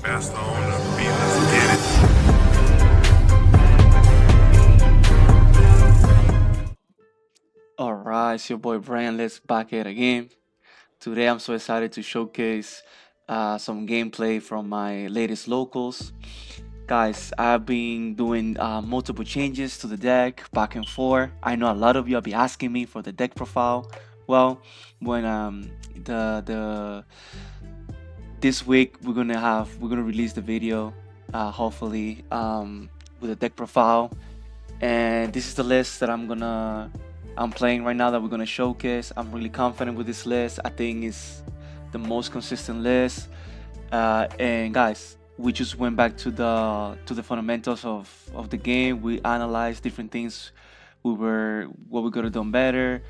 Master on the beat, let's get it. Alright, it's your boy Brian. Let's back it again. Today I'm so excited to showcase some gameplay from my latest locals. Guys, I've been doing multiple changes to the deck back and forth. I know a lot of you have been asking me for the deck profile. Well, when the this week we're gonna release the video, hopefully with a deck profile, and this is the list that I'm playing right now that we're gonna showcase. I'm really confident with this list. I think it's the most consistent list. And guys, we just went back to the fundamentals of the game. We analyzed different things. What we could have done better.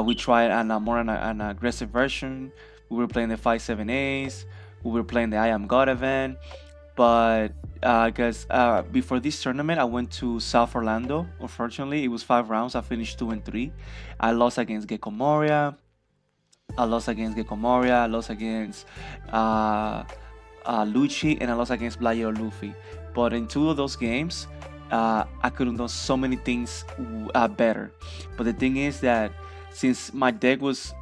We tried an aggressive version. We were playing the 5-7 A's. We were playing the I Am God event. But guys, before this tournament, I went to South Orlando. Unfortunately, it was 5 rounds. I finished 2-3. I lost against Gecko Moria. I lost against uh, Lucci, and I lost against Blayo Luffy. But in two of those games, I could have done so many things better. But the thing is that since my deck was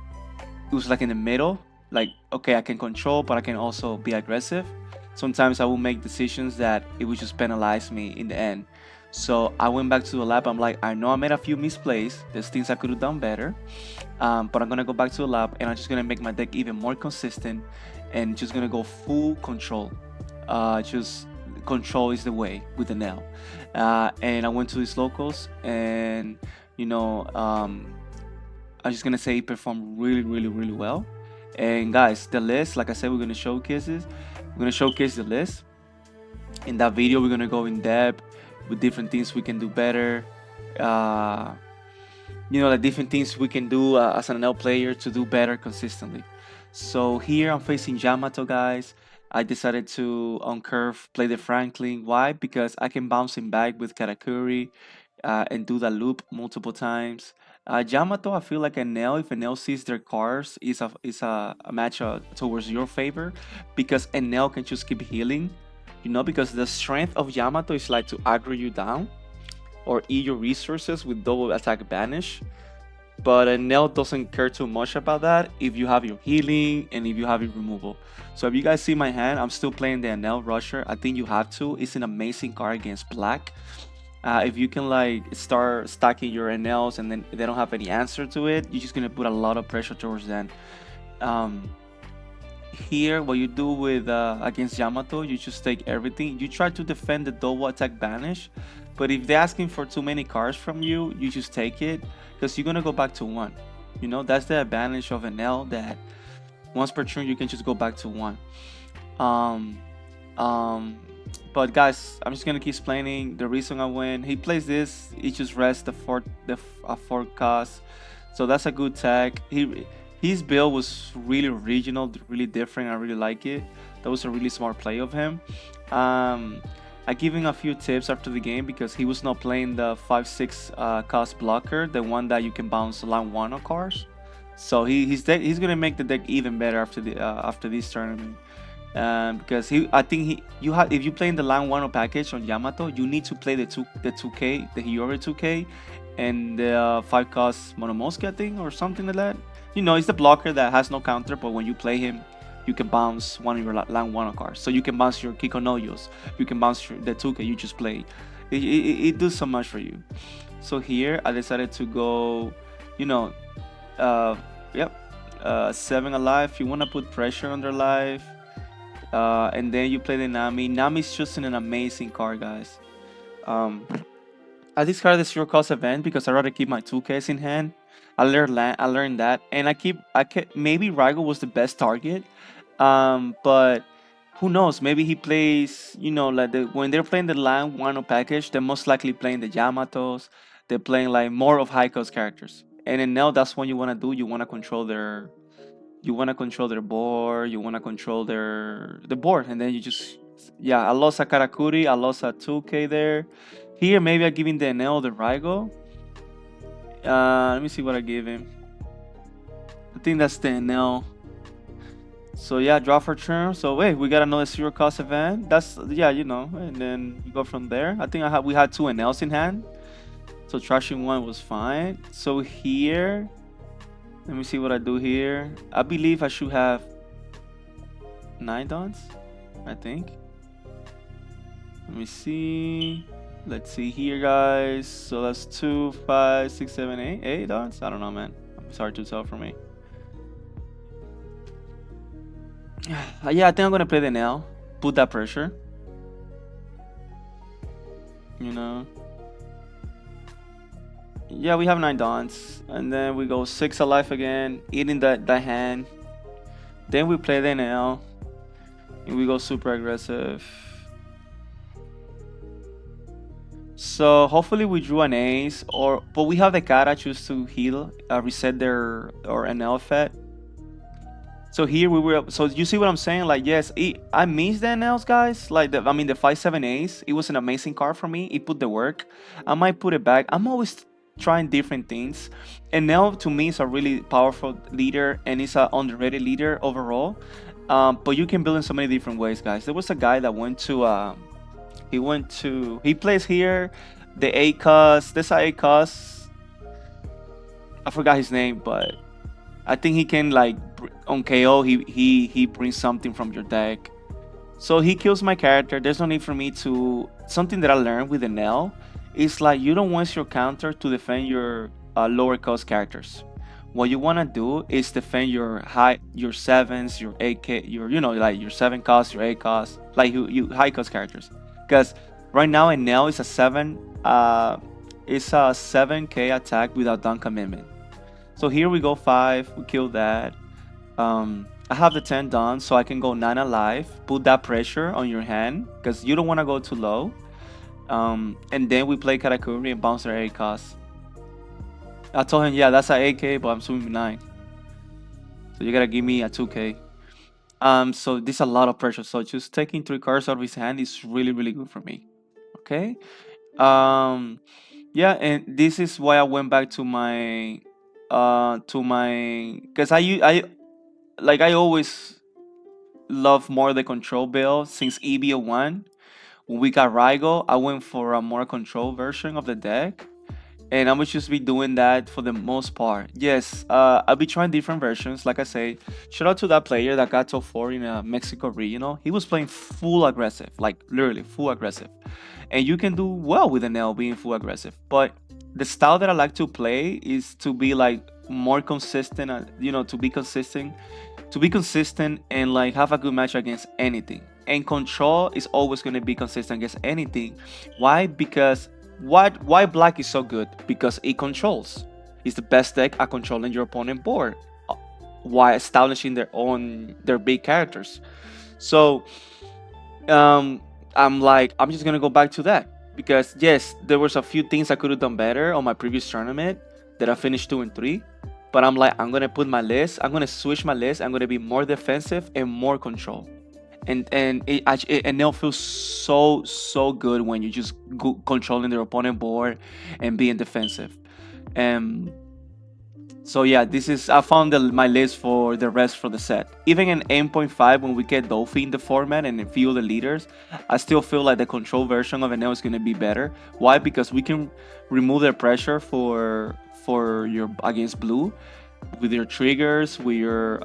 like in the middle, like okay, I can control, but I can also be aggressive. Sometimes I will make decisions that it would just penalize me in the end. So I went back to the lab. I'm like, I know I made a few misplays. There's things I could have done better. But I'm gonna go back to the lab and I'm just gonna make my deck even more consistent and just gonna go full control. Just control is the way with the nail. And I went to these locals and you know I'm just gonna say it performed really well. And guys, the list, like I said, we're gonna showcase this. We're gonna showcase the list. In that video, we're gonna go in depth with different things we can do better. Uh, like different things we can do as an NL player to do better consistently. So here I'm facing Yamato, guys. I decided to on curve play the Franklin. Why? Because I can bounce him back with Karakuri and do that loop multiple times. Yamato, I feel like Enel, if Enel sees their cars, is a match towards your favor because Enel can just keep healing. Because the strength of Yamato is like to aggro you down or eat your resources with double attack banish. But Enel doesn't care too much about that if you have your healing and if you have your removal. So if you guys see my hand, I'm still playing the Enel Rusher. I think you have to. It's an amazing card against black. If you can like start stacking your Enels and then they don't have any answer to it, you're just gonna put a lot of pressure towards them. Um, Here, what you do with against Yamato, you just take everything. You try to defend the double attack banish, but if they're asking for too many cards from you, you just take it because you're gonna go back to one. That's the advantage of an L that once per turn you can just go back to one. Um, um, but guys, I'm just gonna keep explaining the reason I win. He plays this. He just rests the fourth cost, so that's a good tag. His build was really original, really different. I really like it. That was a really smart play of him. Um, I give him a few tips after the game because he was not playing the 5/6 cost blocker, the one that you can bounce line one of cards. So he's gonna make the deck even better after this tournament. Because I think if you play in the line one package on Yamato, you need to play the 2K, the Hiyori 2K, and the 5 cost Monomosuke, I think, or something like that. It's the blocker that has no counter, but when you play him, you can bounce one of your line one cards. So you can bounce your Kikonoyos, you can bounce the 2K you just played. It does so much for you. So here I decided to go, you know, uh, yep, 7 alive. You want to put pressure on their life, and then you play the Nami. Nami's just an amazing card, guys. Um, I discard the zero cost event because I rather keep my 2Ks in hand. I learned that, and maybe Raigo was the best target, but who knows? Maybe he plays. Like when they're playing the line one package, they're most likely playing the Yamatos. They're playing like more of high cost characters, and then now that's what you want to do. You want to control their. You want to control their board. You want to control the board, and then you just yeah. I lost a Karakuri. I lost a 2K there. Here, maybe I give him the Enel, the Raigo. Let me see what I gave him. I think that's the Enel. So yeah, draw for turn. So wait, we got another zero cost event. That's yeah, and then we go from there. I think we had two Enels in hand. So trashing one was fine. So here, let me see what I do here. I believe I should have 9 dons, I think. Let me see. Let's see here, guys. So that's 2, 5, 6, 7, 8. 8 dons? I don't know, man. It's hard to tell for me. Yeah, I think I'm gonna play the nail. Put that pressure. You know. Yeah, we have 9 dons. And then we go 6 alive again, eating the hand. Then we play the nail. And we go super aggressive. So hopefully we drew an ace, but we have the Kara choose to heal, reset their or an effect. So here we were. So you see what I'm saying? Like yes, I missed the NLs, guys. Like the 5/7 ace. It was an amazing card for me. It put the work. I might put it back. I'm always trying different things. And now to me is a really powerful leader and it's an underrated leader overall. But you can build in so many different ways, guys. There was a guy that went to he plays here the ACOS. This ACOS, I forgot his name, but I think he can like on KO he brings something from your deck. So he kills my character. There's no need for me to something that I learned with Enel is like you don't want your counter to defend your lower cost characters. What you want to do is defend your sevens, your 8k, your like your 7 cost, your 8 cost, like you high cost characters. Because right now Enel is a 7k attack without down commitment. So here we go 5, we kill that. I have the 10 done, so I can go 9 alive. Put that pressure on your hand because you don't want to go too low. And then we play Karakuri and bounce their 8 cost. I told him, yeah, that's a 8k, but I'm swimming 9. So you gotta give me a 2k. So this is a lot of pressure. So just taking 3 cards out of his hand is really, really good for me. Okay. Yeah, and this is why I went back to my because I always love more the control build since EB01. When we got Rygo, I went for a more control version of the deck. And I would just be doing that for the most part. Yes, I'll be trying different versions. Like I say, shout out to that player that got top 4 in a Mexico regional. He was playing full aggressive, like literally full aggressive. And you can do well with Enel being full aggressive. But the style that I like to play is to be like more consistent, to be consistent and like have a good match against anything. And control is always going to be consistent against anything. Why? Because why black is so good? Because it controls. It's the best deck at controlling your opponent board while establishing their big characters. So I'm just gonna go back to that because yes, there was a few things I could have done better on my previous tournament that I finished 2 and 3. But I'm like, I'm gonna put my list. I'm gonna switch my list. I'm gonna be more defensive and more control. And they'll feel so good when you just controlling their opponent board and being defensive. And so yeah, I found my list for the rest for the set. Even in 8.5, when we get Dolphin in the format and a few of the leaders, I still feel like the control version of Enel is gonna be better. Why? Because we can remove the pressure for your against blue with your triggers, with your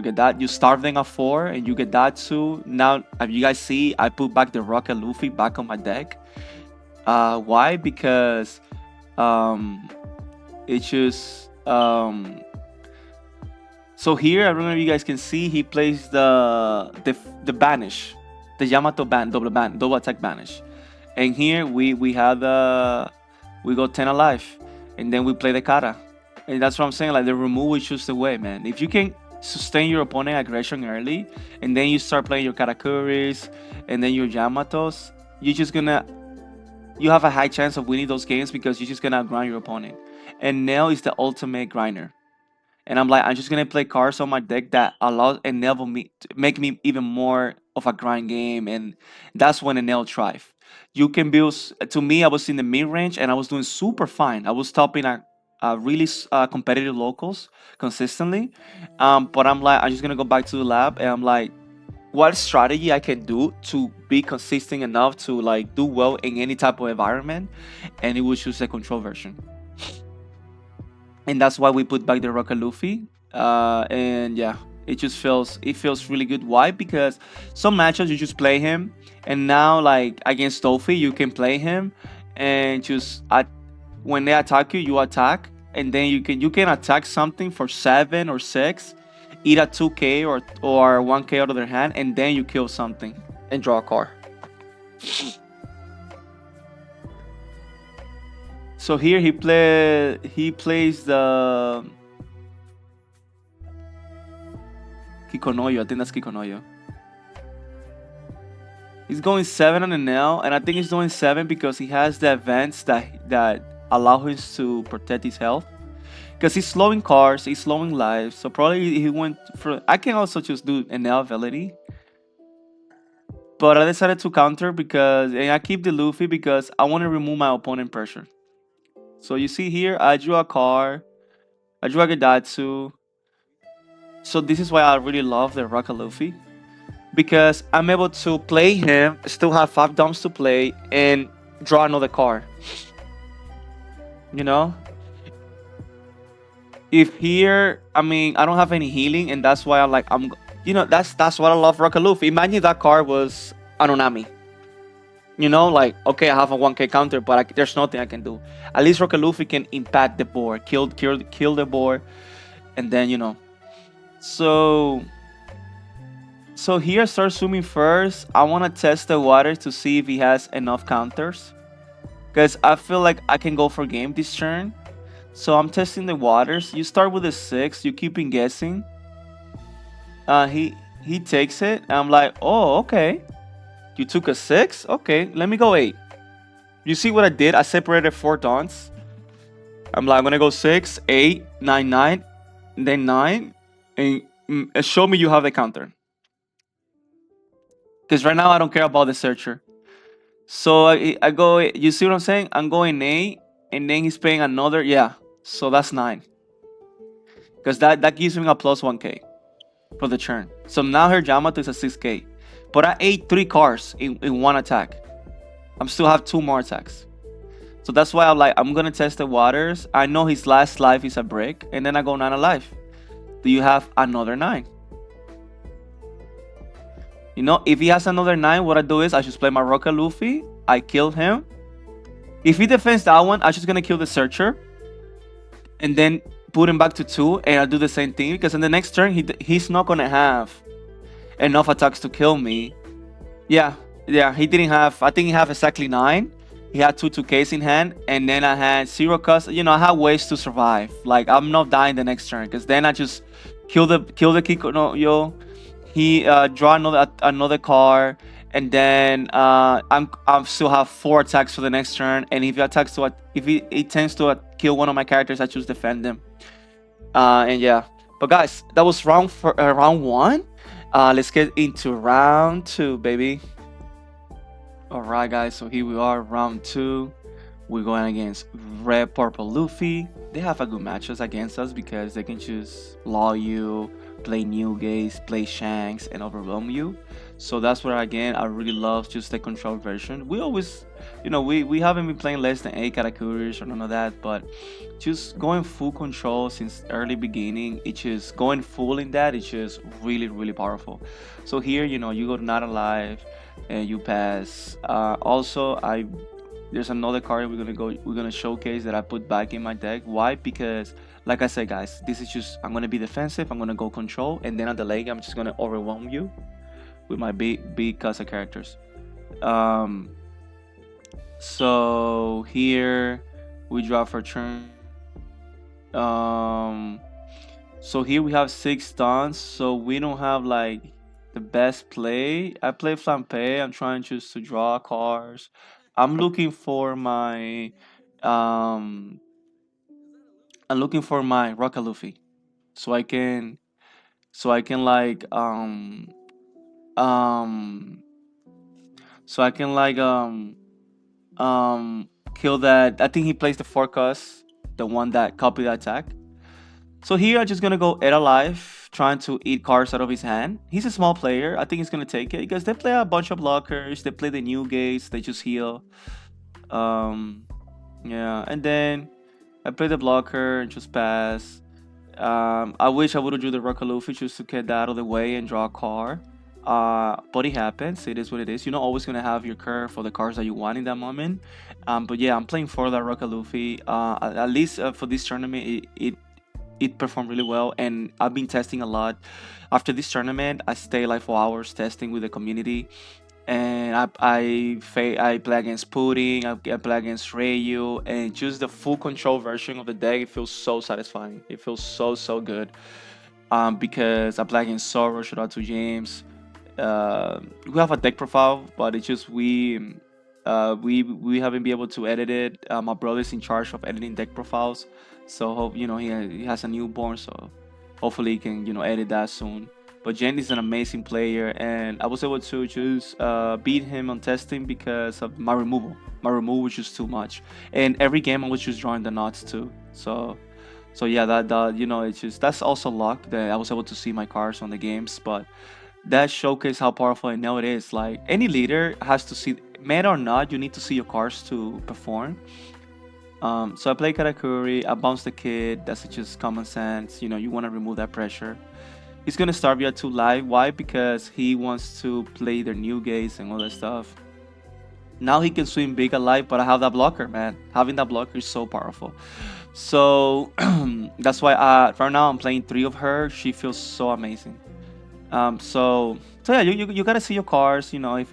get that you starve them at 4 and you get that too. Now, as you guys see, I put back the Rocket Luffy back on my deck. Why? Because it's just so here I don't know if you guys can see he plays the banish, the Yamato double attack banish, and here we have we go 10 alive, and then we play the Kara, and that's what I'm saying. Like the remove is just the way, man. If you can sustain your opponent aggression early, and then you start playing your Karakuris and then your Yamatos, you have a high chance of winning those games because you're just gonna grind your opponent. And Enel is the ultimate grinder. And I'm just gonna play cards on my deck that allows Enel to make me even more of a grind game, and that's when Enel thrive. You can build. To me, I was in the mid range and I was doing super fine. I was topping at really competitive locals consistently. But I'm just gonna go back to the lab, and I'm like, what strategy I can do to be consistent enough to like do well in any type of environment, and it will choose the control version. And that's why we put back the Rocket Luffy. And yeah, it feels really good. Why? Because some matchups you just play him, and now like against Luffy you can play him, and when they attack you, you attack, and then you can attack something for 7 or 6, eat a 2K or 1K out of their hand, and then you kill something and draw a card. So here he plays the Kikonoyo. I think that's Kikonoyo. He's going 7 on the nail, and I think he's doing 7 because he has the events that allow him to protect his health. Because he's slowing cars, he's slowing lives. So probably he went for. I can also just do Enel ability, but I decided to counter and I keep the Luffy because I want to remove my opponent pressure. So you see here, I drew a car, I drew a Gedatsu. So this is why I really love the Rocket Luffy, because I'm able to play him, still have 5 dumps to play, and draw another card. You know, if here, I mean, I don't have any healing, and that's why that's what I love Rocket Luffy. Imagine that card was Anonami. Like, okay, I have a 1K counter, but there's nothing I can do. At least Rocket Luffy can impact the board, kill the board, and then So so here, start swimming first. I want to test the water to see if he has enough counters, because I feel like I can go for game this turn. So I'm testing the waters. You start with a 6. You keep in guessing. He takes it. And I'm like, oh, okay. You took a 6. Okay, let me go 8. You see what I did? I separated 4 dons. I'm like, I'm gonna go 6, 8, 9, 9, then 9, and show me you have the counter. Because right now I don't care about the searcher. So I go. You see what I'm saying? I'm going 8, and then he's paying another. Yeah. So that's 9. Because that gives him a plus 1K for the turn. So now her Yamato is a 6K. But I ate 3 cars in one attack. I'm still have 2 more attacks. So that's why I'm gonna test the waters. I know his last life is a break, and then I go 9 alive. Do you have another 9? If he has another 9, what I do is I just play my Rocket Luffy. I kill him. If he defends that one, I'm just gonna kill the searcher, and then put him back to 2, and I'll do the same thing, because in the next turn he's not gonna have enough attacks to kill me. Yeah, he didn't have. I think he have exactly 9. He had 2Ks in hand, and then I had 0 cost. I had ways to survive. Like, I'm not dying the next turn, because then I just kill the Kiko. No, yo, he draw another card, and then I'm still have 4 attacks for the next turn. And if he tends to kill one of my characters, I choose defend him. And yeah, but guys, that was round 1. Let's get into round 2, baby. Alright, guys, so here we are, round 2. We're going against Red Purple Luffy. They have a good matches against us because they can choose Law you, play New Gaze, play Shanks, and overwhelm you. So that's where, again, I really love just the control version. We always, we haven't been playing less than 8 Katakuris or none of that, but just going full control since early beginning, it's just going full in that, it's just really, really powerful. So here, you go to Not Alive, and you pass. Also, there's another card we're gonna showcase that I put back in my deck. Why? Because, like I said, guys, this is just, I'm gonna be defensive, I'm gonna go control, and then at the late I'm just gonna overwhelm you with my big casa characters. So here we draw for turn. So here we have 6 dons, so we don't have like the best play. I play Flampe. I'm trying just to draw cards. I'm looking for my um Rocket Luffy, so I can like um so I can kill that. I think he plays the forecast. the one that copied the attack. So here I'm just gonna go Ed alive, trying to eat cards out of his hand. He's a small player. I think he's gonna take it because they play a bunch of blockers. They play the new gates. They just heal. Um, yeah, and then I play the blocker and just pass. I wish I would have drew the Rocket Luffy just to get that out of the way and draw a card. But it happens. It is what it is. You're not always gonna have your curve for the cards that you want in that moment. But yeah, I'm playing for that Rocket Luffy. At least for this tournament, it performed really well, and I've been testing a lot. After this tournament, I stay like 4 hours testing with the community, and I play against Pudding, I play against Rayu, and just the full control version of the deck. It feels so satisfying. It feels so good. Because I play against Zoro. Shout out to James. We have a deck profile, but it's just we haven't been able to edit it. My brother's in charge of editing deck profiles, so hope he has a newborn, so hopefully he can edit that soon. But Jen is an amazing player, and I was able to just beat him on testing because of my removal. My removal was just too much, and every game I was just drawing the knots too. So yeah, that it's just that's also luck that I was able to see my cards on the games, but that showcase how powerful Enel it is. Like any leader has to see, meta or not, you need to see your cards to perform. So I play Karakuri, I bounce the kid. That's just common sense. You want to remove that pressure. He's gonna start via 2 live. Why? Because he wants to play their new gates and all that stuff. Now he can swing big alive, but I have that blocker, man. Having that blocker is so powerful. So that's why right now I'm playing 3 of her. She feels so amazing. So yeah, you gotta see your cards. If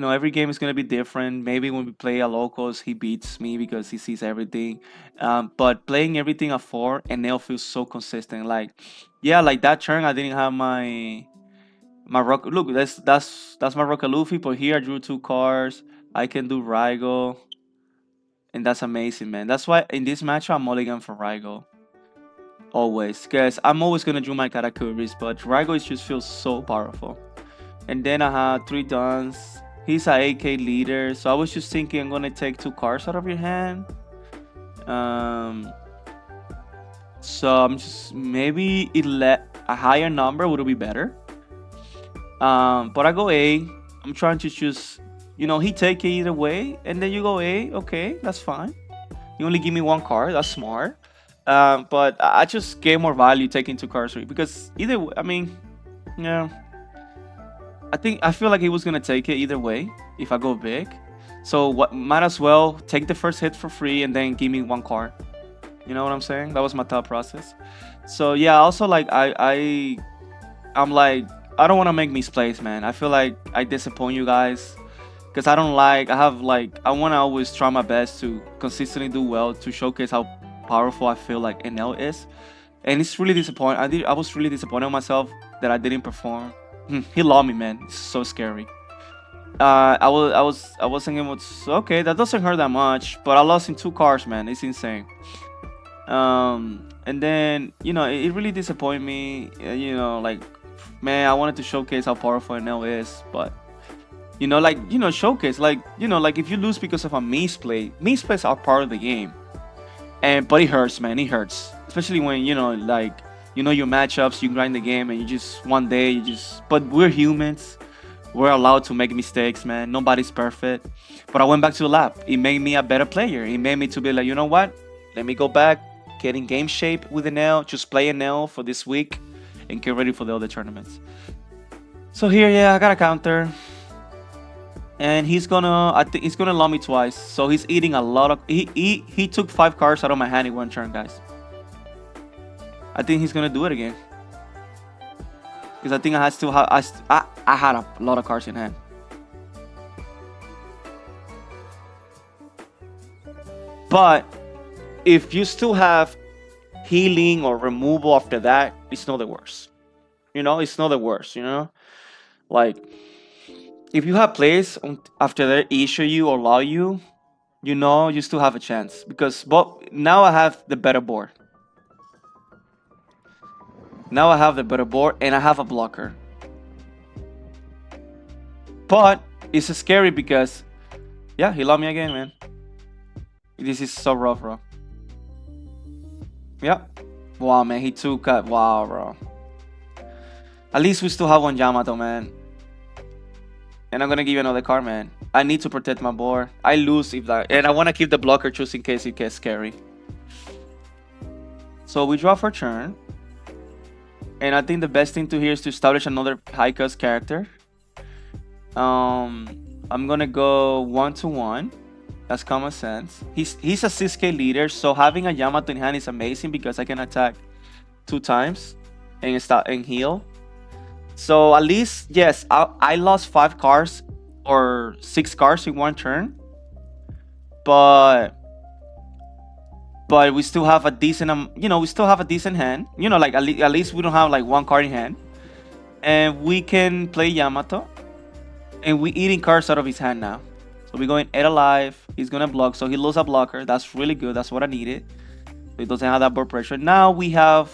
every game is gonna be different. Maybe when we play a locals, he beats me because he sees everything. But playing everything at 4, and Neo feels so consistent. Like, yeah, like that turn I didn't have my rock. Look, that's my Rocket Luffy. But here I drew 2 cards. I can do Raigo, and that's amazing, man. That's why in this match I'm mulligan for Raigo. Always, because I'm always gonna do my Karakuris, but Raigo just feels so powerful. And then I had 3 Duns. He's a AK leader, so I was just thinking I'm gonna take 2 cards out of your hand. So I'm just maybe a higher number would be better. But I go A. I'm trying to choose. He take it either way, and then you go A. Okay, that's fine. You only give me 1 card. That's smart. But I just get more value taking 2 cards because either way, I mean, yeah. I feel like he was gonna take it either way if I go big. So might as well take the first hit for free and then give me 1 card. You know what I'm saying? That was my thought process. So yeah, also like I'm like I don't want to make misplays, man. I feel like I disappoint you guys because I want to always try my best to consistently do well to showcase how powerful I feel like Enel is, and it's really disappointing. I was really disappointed in myself that I didn't perform. He lost me, man. It's so scary. I was thinking, okay, that doesn't hurt that much, but I lost in 2 cards, man. It's insane. And then it really disappointed me. Like, man, I wanted to showcase how powerful Enel is, but showcase like if you lose because of a misplays are part of the game. But it hurts, man. It hurts, especially when your matchups. You grind the game, and you just one day But we're humans. We're allowed to make mistakes, man. Nobody's perfect. But I went back to the lab. It made me a better player. It made me to be like, you know what? Let me go back, get in game shape with Enel. Just play Enel for this week, and get ready for the other tournaments. So here, yeah, I got a counter. And he's gonna allow me twice. So he's eating a lot of. He took 5 cards out of my hand in 1 turn, guys. I think he's gonna do it again. Because I think I had a lot of cards in hand. But if you still have healing or removal after that, it's not the worst. It's not the worst. Like, if you have plays after they issue you or allow you, you still have a chance. But now I have the better board. Now I have the better board, and I have a blocker. But it's scary because, yeah, he lost me again, man. This is so rough, bro. Yep. Wow, man, he took wow, bro. At least we still have one Yamato, man. And I'm gonna give you another card, man. I need to protect my board. I lose if that, and I want to keep the blocker just in case it gets scary. So we draw for turn, and I think the best thing to here is to establish another high cost character. I'm gonna go 1/1. That's common sense. He's a 6K leader, so having a Yamato in hand is amazing because I can attack 2 times and start and heal. So at least, yes, I lost 5 cards or 6 cards in one turn, but we still have a decent, we still have a decent hand. Like at least we don't have like 1 card in hand, and we can play Yamato, and we eating cards out of his hand now. So we're going 8 alive. He's gonna block, so he loses a blocker. That's really good. That's what I needed. He doesn't have that board pressure. Now we have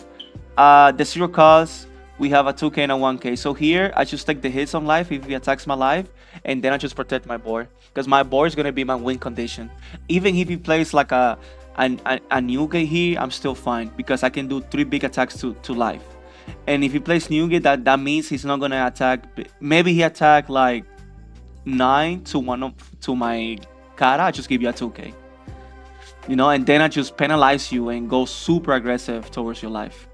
the 0 cost. We have a 2K and a 1K. So here I just take the hits on life if he attacks my life, and then I just protect my board because my board is gonna be my win condition. Even if he plays like a Nuge here, I'm still fine because I can do 3 big attacks to life. And if he plays Nuge, that means he's not gonna attack. Maybe he attack like 9 to my Kara. I just give you a 2K. And then I just penalize you and go super aggressive towards your life.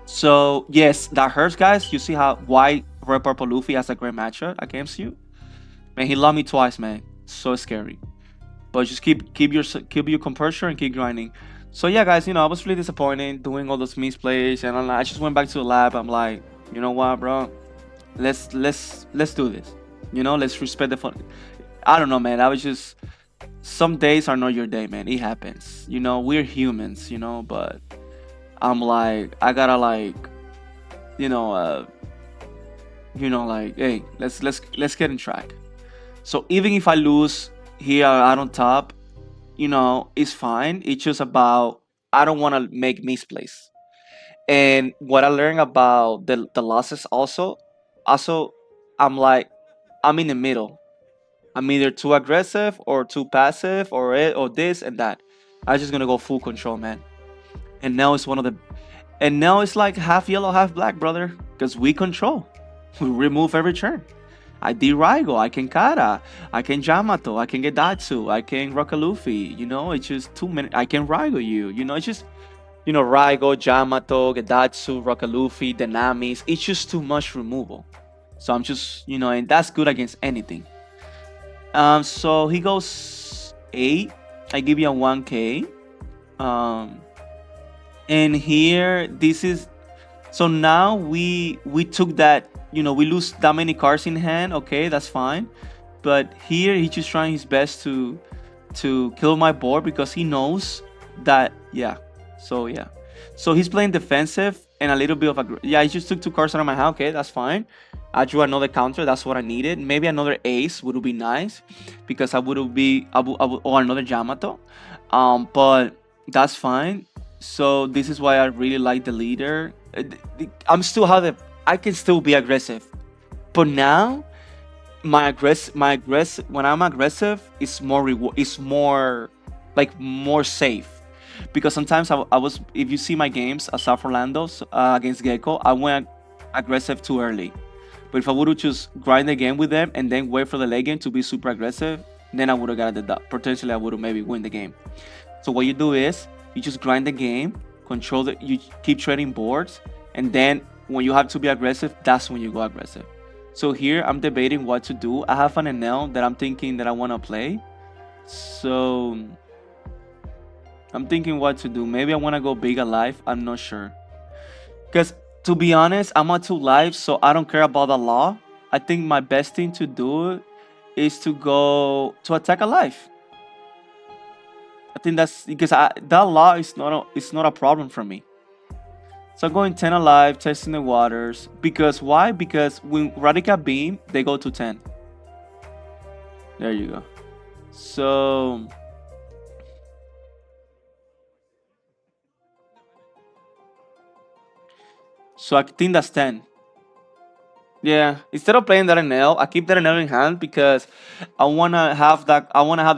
So yes, that hurts, guys. You see why Red Purple Luffy has a great matchup against you? Man, he lost me twice, man. So scary. But just keep your composure and keep grinding. So yeah, guys, I was really disappointed doing all those misplays, and I just went back to the lab. I'm like, you know what, bro? Let's do this. Let's respect the fun. I don't know, man. I was just some days are not your day, man. It happens. We're humans, but I'm like, I gotta like, like, hey, let's get in track. So even if I lose here out on top, it's fine. It's just about I don't want to make misplays. And what I learned about the losses also, I'm like, I'm in the middle. I'm either too aggressive or too passive or this and that. I'm just gonna go full control, man. And now it's like half yellow, half black, brother. Because we control. We remove every turn. I did Raigo, I can Kara, I can Yamato, I can Gedatsu, I can Rock a Luffy. It's just 2 minutes. I can Raigo you. It's just, Raigo, Yamato, Gedatsu, Rock a Luffy, Dynamis. It's just too much removal. So I'm just, and that's good against anything. So he goes 8. I give you a 1K. And here, this is, so now we took that, we lose that many cards in hand. Okay, that's fine. But here he's just trying his best to kill my board because he knows that, yeah. So he's playing defensive and a little bit of he just took 2 cards out of my hand. Okay, that's fine. I drew another counter. That's what I needed. Maybe another ace would be nice because I would or another Yamato. But that's fine. So this is why I really like the leader. I can still be aggressive, but now my aggressive when I'm aggressive is more like more safe because sometimes I was, if you see my games at South Orlando against Gecko, I went aggressive too early. But if I would have just grind the game with them and then wait for the late game to be super aggressive, then I would have got the dub. Potentially I would have maybe win the game. So what you do is you just grind the game, you keep trading boards, and then when you have to be aggressive, that's when you go aggressive. So here I'm debating what to do. I have an Enel that I'm thinking that I want to play. So I'm thinking what to do. Maybe I want to go big alive. I'm not sure. Because to be honest, I'm at 2 lives, so I don't care about the law. I think my best thing to do is to go to attack alive. I think that's because that law is not a problem for me. So I'm going 10 alive, testing the waters. Because why? Because when Radical Beam, they go to 10. There you go. So I think that's 10. Yeah. Instead of playing that Enel, I keep that Enel in hand because I wanna have that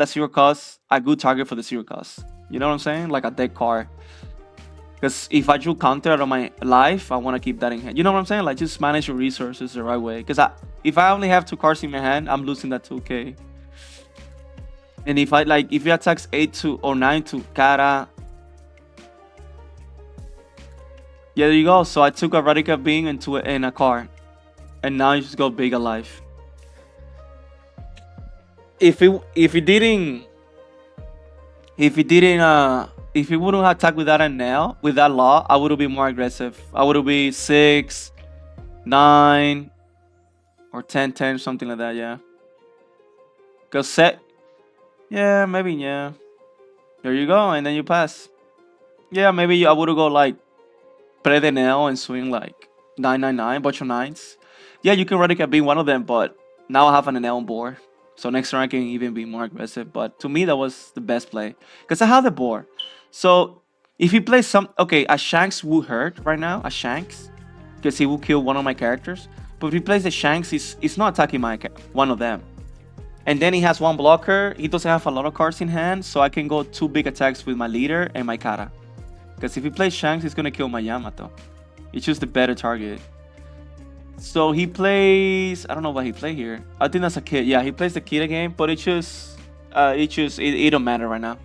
0 cost, a good target for the 0 cost. You know what I'm saying? Like a deck card. Because if I drew counter out of my life, I want to keep that in hand. You know what I'm saying? Like just manage your resources the right way. Because if I only have two cards in my hand, I'm losing that 2k. And if I like, if he attacks 8 to or 9 to Kara, yeah, there you go. So I took a Radical Being in a card, and now you just go big alive. If he didn't if he wouldn't have attacked with that Enel, with that law, I would have been more aggressive. I would have been 6, 9, or 10, 10, something like that. Yeah. Cause set. Yeah, maybe yeah. There you go, and then you pass. Yeah, maybe I would have go like play the nail and swing like 999, bunch of nines. Yeah, you can Radical be one of them, but now I have an nail on board. So next turn I can even be more aggressive. But to me, that was the best play. Because I have the board. So if he plays some. Okay, a Shanks will hurt right now. A Shanks. Because he will kill one of my characters. But if he plays the Shanks, it's not attacking one of them. And then he has one blocker. He doesn't have a lot of cards in hand. So I can go 2 big attacks with my leader and my Kara. Because if he plays Shanks, he's gonna kill my Yamato. It's just the better target. So he plays. I don't know what he played here. I think that's a kid. Yeah, he plays the kid again, but it don't matter right now.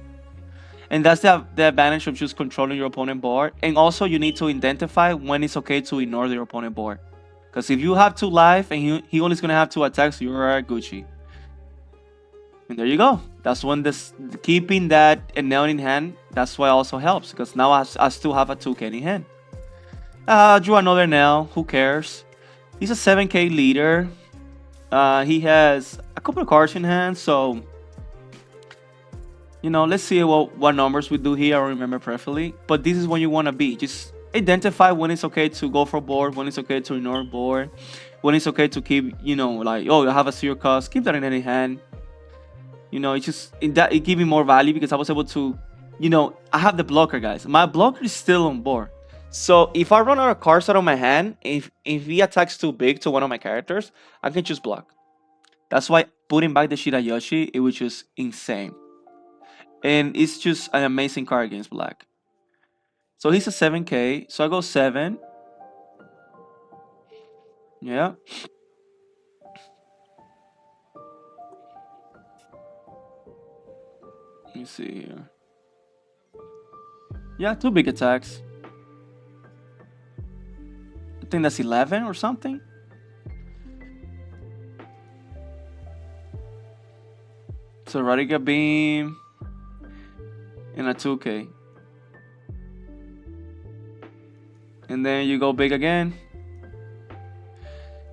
And that's the advantage of just controlling your opponent board. And also, you need to identify when it's okay to ignore your opponent board. Because if you have 2 life and he only's gonna have 2 attacks, you're Gucci. And there you go. That's when keeping that Enel in hand, that's why also helps. Because now I still have a 2k in hand. Drew another Enel. Who cares? He's a 7k leader. He has a couple of cards in hand. So, let's see what numbers we do here. I don't remember perfectly. But this is when you want to be. Just identify when it's okay to go for board. When it's okay to ignore board. When it's okay to keep, like, oh, you have a 0 cost. Keep that in any hand. It gave me more value because I was able to, I have the blocker, guys. My blocker is still on board. So if I run out of cards out of my hand, if he attacks too big to one of my characters, I can just block. That's why putting back the Shirayoshi, it was just insane. And it's just an amazing card against black. So he's a 7k. So I go 7. Yeah. Let me see here. Yeah, 2 big attacks. I think that's 11 or something. So Radical Beam and a 2k. And then you go big again.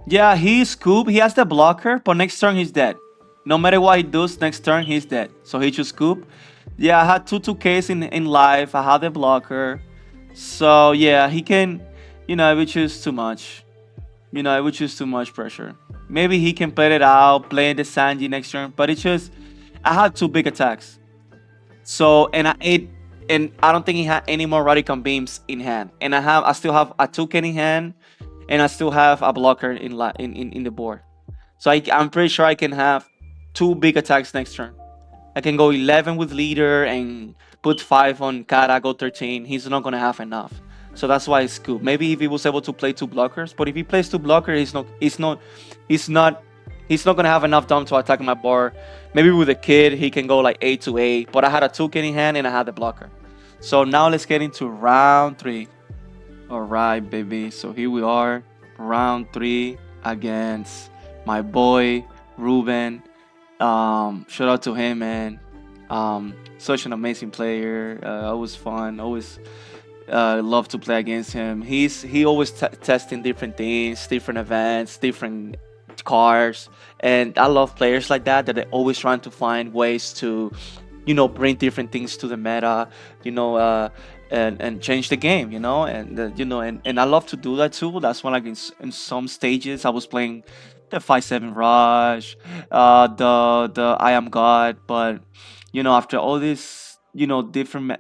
Yeah, he scoop. He has the blocker, but next turn he's dead. No matter what he does, next turn he's dead. So he just scoop. Yeah, I had 2Ks in life. I had the blocker. So yeah, he can, it would choose too much. It would choose too much pressure. Maybe he can play it out, play the Sanji next turn. But it's just, I had 2 big attacks. So, and I don't think he had any more Radical Beams in hand. And I still have a 2K in hand. And I still have a blocker in the board. So I'm pretty sure I can have 2 big attacks next turn. I can go 11 with leader and put 5 on Kara, go 13. He's not gonna have enough. So that's why it's cool. Maybe if he was able to play 2 blockers, but if he plays 2 blockers, he's not gonna have enough time to attack my board. Maybe with a kid, he can go like 8 to 8. But I had a 2K in hand and I had the blocker. So now let's get into round 3. Alright, baby. So here we are, round 3 against my boy Ruben. Shout out to him, man. Such an amazing player. Always fun. Always love to play against him. He always testing different things, different events, different cards, and I love players like that are always trying to find ways to, bring different things to the meta. And change the game, and I love to do that too. That's when, like, in some stages I was playing the 5/7 Rush, the I Am God, but after all this, different,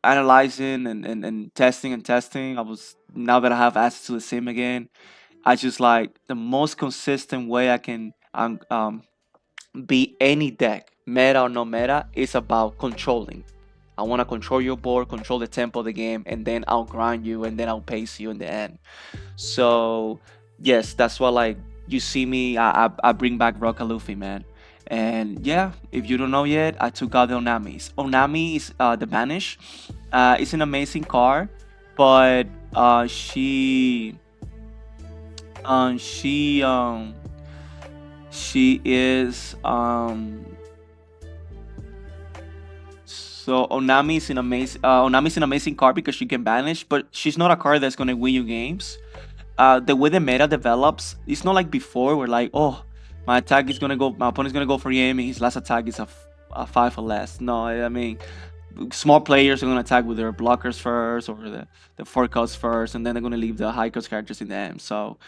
analyzing and testing, I was, now that I have access to the sim again, I just like the most consistent way I can be any deck, meta or no meta, is about controlling. I want to control your board, control the tempo of the game, and then I'll grind you, and then I'll pace you in the end. So yes, that's what like you see me. I bring back Rocket Luffy, man. And yeah, if you don't know yet, I took out the Onamis. Onami is the Banish. It's an amazing card, but she um she um she is so Onami is an amazing card because she can banish, but she's not a card that's gonna win you games. The way the meta develops, it's not like before where like, oh, my opponent's gonna go for him and his last attack is a 5 or less. No, I mean, small players are gonna attack with their blockers first or the 4 costs first, and then they're gonna leave the high cost characters in the end. So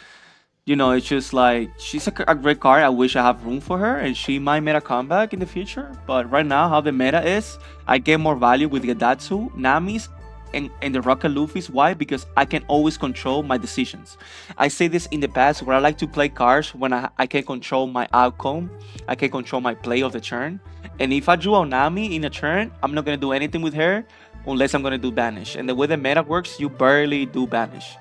it's just like she's a great card. I wish I have room for her, and she might meta comeback in the future. But right now, how the meta is, I get more value with Gadatsu, Namis, and the Rocket Luffy's. Why? Because I can always control my decisions. I say this in the past where I like to play cards when I can control my outcome, I can control my play of the turn. And if I drew a Nami in a turn, I'm not gonna do anything with her unless I'm gonna do banish. And the way the meta works, you barely do banish.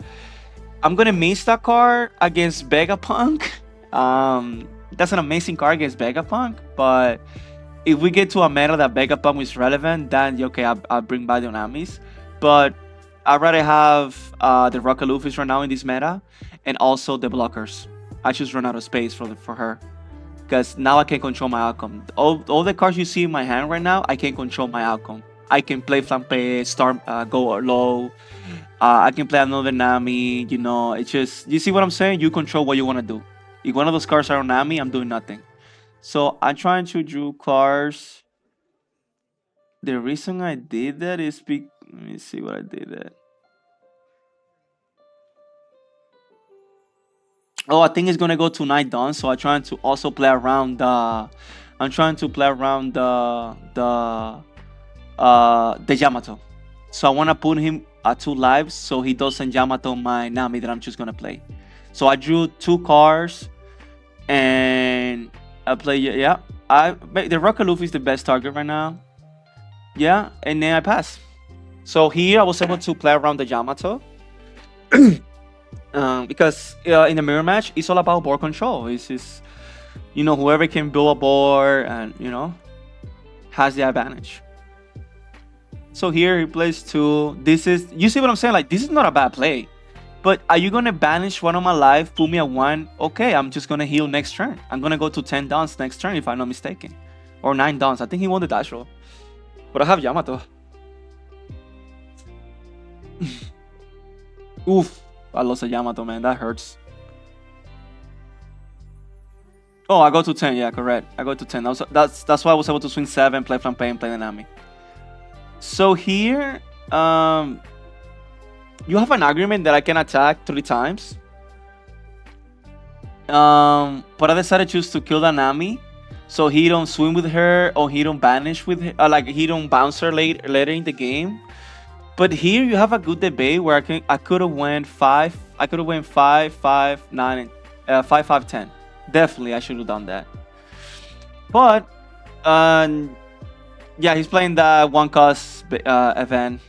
I'm gonna miss that card against Vegapunk. That's an amazing card against Vegapunk, but if we get to a meta that Vegapunk is relevant, then okay, I'll bring back the Onamis. But I'd rather have the Rocket Luffy's right now in this meta, and also the blockers. I just run out of space for her, because now I can control my outcome. All the cards you see in my hand right now, I can control my outcome. I can play Flampe, start go low. I can play another Nami. It's just, you see what I'm saying? You control what you want to do. If one of those cards are on Nami, I'm doing nothing. So I'm trying to draw cards. The reason I did that is let me see what I did that. Oh, I think it's gonna go to 9 dons. So I'm trying to also play around the. I'm trying to play around the Yamato. So I want to put him at 2 lives so he doesn't Yamato my Nami that I'm just gonna play. So I drew 2 cards and I play. Yeah, the Rocket Luffy is the best target right now. Yeah, and then I pass. So here I was able to play around the Yamato. Because in the mirror match, it's all about board control. It's just, whoever can build a board and, has the advantage. So here he plays 2. You see what I'm saying? Like, this is not a bad play. But are you going to banish one of my life, put me at 1? Okay, I'm just going to heal next turn. I'm going to go to 10 dons next turn if I'm not mistaken. Or 9 dons. I think he won the dash roll. But I have Yamato. Oof. I lost a Yamato, man. That hurts. Oh, I go to 10. Yeah, correct. I go to 10. That's why I was able to swing 7, play Flampe, and play the Nami. So here, you have an agreement that I can attack 3 times. But I decided to choose to kill the Nami, so he don't swim with her or he don't banish with her, like he don't bounce her later in the game. But here you have a good debate where I could have went 5. I could have went 5, 5, 9, 5, 5, 10. Definitely, I should have done that. But yeah, he's playing the 1 cost event.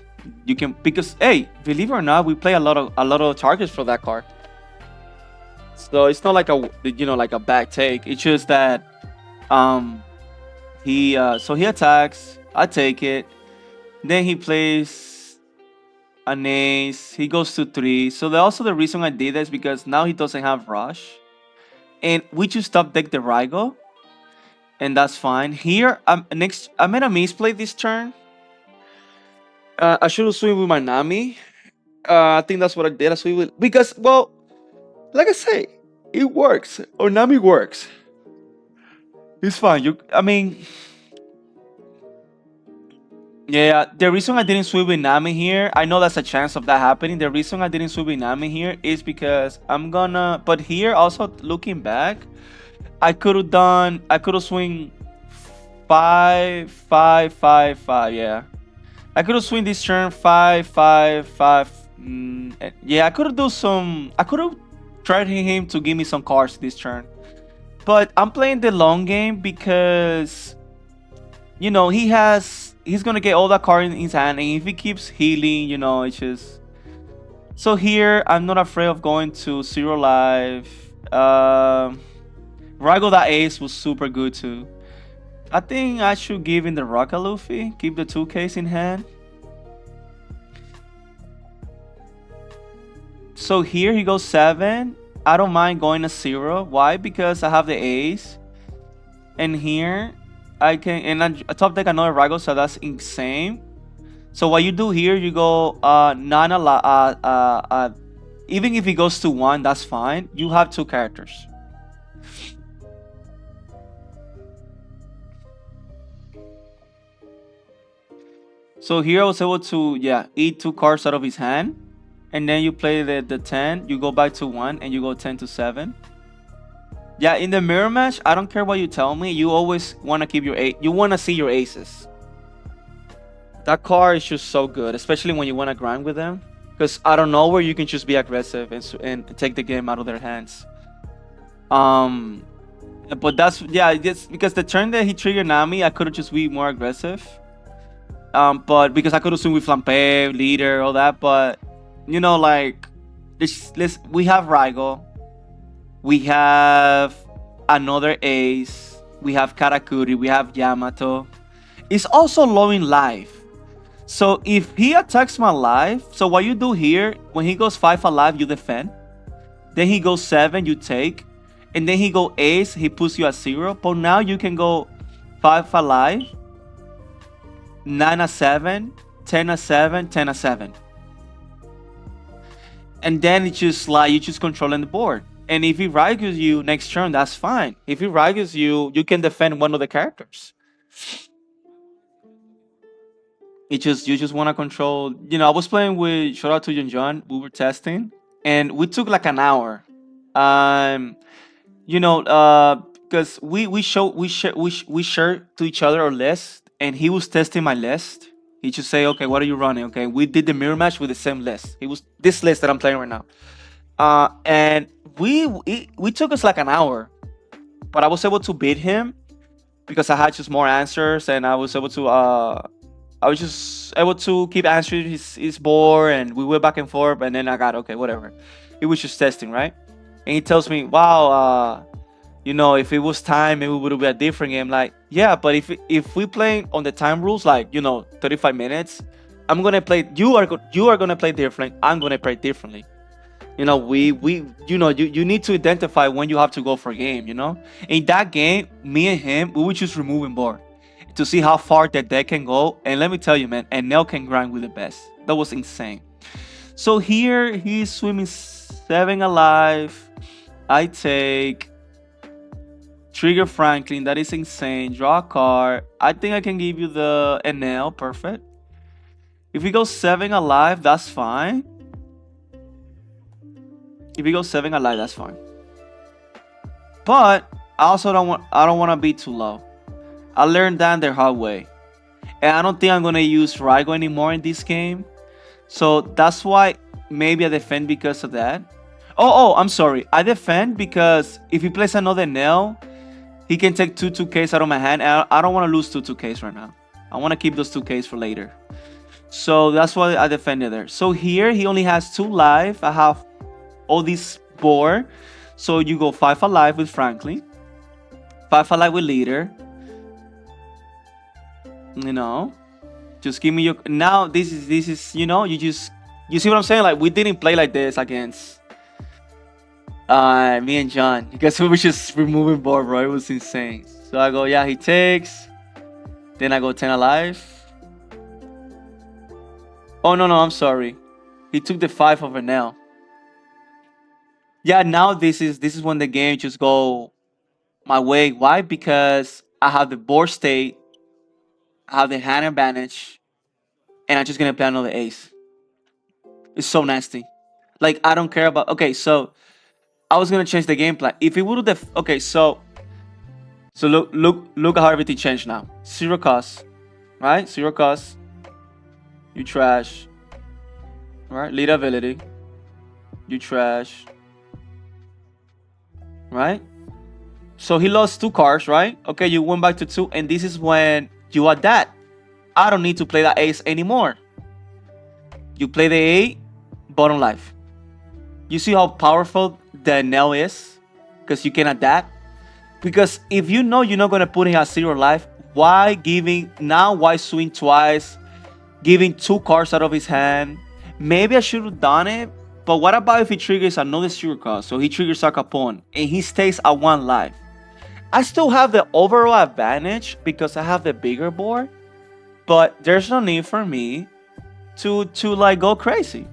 You can, because hey, believe it or not, we play a lot of targets for that card. So it's not like like a back take. It's just that he attacks. I take it. Then he plays an ace. He goes to 3. So also the reason I did that is because now he doesn't have rush, and we just top deck the Raigo, and that's fine. Here, I made a misplay this turn. I should have swung with my Nami. I think that's what I did. I swung with, because, well, like I say, it works. Or Nami works. It's fine. Yeah, the reason I didn't swing with Nami here, I know that's a chance of that happening. The reason I didn't swing with Nami here is because but here also looking back, I could have swing 5, 5, 5, 5, yeah. I could have swing this turn 5, 5, 5. Yeah, I could have tried him to give me some cards this turn. But I'm playing the long game because, he has he's gonna get all that card in his hand, and if he keeps healing, you know, it's just. So here, I'm not afraid of going to 0 life. Rago that ace was super good too. I think I should give in the Rocket Luffy. Keep the 2Ks in hand. So here he goes 7. I don't mind going to 0. Why? Because I have the ace. And here I can, and I top deck another Rago, so that's insane. So what you do here, you go 9 even if he goes to 1, that's fine. You have 2 characters. So here I was able to, eat 2 cards out of his hand. And then you play the 10, you go back to 1, and you go 10 to 7. Yeah, in the mirror match, I don't care what you tell me. You always want to keep your you want to see your aces. That card is just so good, especially when you want to grind with them. Because out of nowhere, you can just be aggressive and take the game out of their hands. But that's, just because the turn that he triggered Nami, I could have just be more aggressive. But because I could have swung with Flampe, leader, all that. But you know, like, we have Raigo, we have another ace, we have Karakuri, we have Yamato. It's also low in life. So if he attacks my life, so what you do here, when he goes 5 alive, you defend. Then he goes 7, you take. And then he go ace, he puts you at 0. But now you can go 5 alive, 9 at 7, 10 at 7, 10 at 7. And then it's just like you just controlling the board. And if he Raigu's you next turn, that's fine. If he Raigu's you, you can defend one of the characters. You just want to control. You know, I was playing with, shout out to John. We were testing, and we took like an hour. You know, because we share to each other our list, and he was testing my list. He just say, okay, what are you running? Okay, we did the mirror match with the same list. It was this list that I'm playing right now. And we took us like an hour, but I was able to beat him because I had just more answers, and I was just able to keep answering his board, and we went back and forth, and then I got, okay, whatever. It was just testing, right? And he tells me, wow, you know, if it was time, maybe it would be a different game. Like, yeah, but if we play on the time rules, like, you know, 35 minutes, I'm gonna play. You are gonna play different. I'm gonna play differently. You know, you need to identify when you have to go for a game. You know, in that game, me and him, we were just removing board to see how far that deck can go. And let me tell you, man, Enel can grind with the best. That was insane. So here he's swimming 7 alive. I take. Trigger Franklin, that is insane. Draw a card. I think I can give you the Enel, perfect. If he goes 7 alive, that's fine. If he goes 7 alive, that's fine. But I don't want to be too low. I learned that the hard way. And I don't think I'm gonna use Raigo anymore in this game. So that's why maybe I defend because of that. Oh, I'm sorry. I defend because if he plays another Enel, he can take 2Ks out of my hand, and I don't want to lose 2Ks right now. I want to keep those 2Ks for later. So that's why I defended there. So here he only has 2 life. I have all this board. So you go 5 alive with Franklin, 5 alive with leader. You know, just give me your. Now this is you know, you see what I'm saying? Like, we didn't play like this against me and John, because we were just removing board, bro. It was insane. So I go, yeah, he takes. Then I go 10 alive. Oh no, I'm sorry. He took the 5 over now. Yeah, now this is when the game just go my way. Why? Because I have the board state, I have the hand advantage, and I'm just gonna play another ace. It's so nasty. Like, I don't care about. Okay, so I was gonna change the game plan. If it would have, okay, so look at how everything changed now. 0 cost, right? 0 cost. You trash, right? Lead ability. You trash, right? So he lost 2 cards, right? Okay, you went back to 2, and this is when you add that. I don't need to play that ace anymore. You play the 8, bottom life. You see how powerful the Enel is? Because you can adapt. Because if you know you're not going to put him at 0 life, why giving, now why swing twice, giving 2 cards out of his hand? Maybe I should have done it, but what about if he triggers another sugar card? So he triggers Sakapon and he stays at 1 life. I still have the overall advantage because I have the bigger board, but there's no need for me to like go crazy.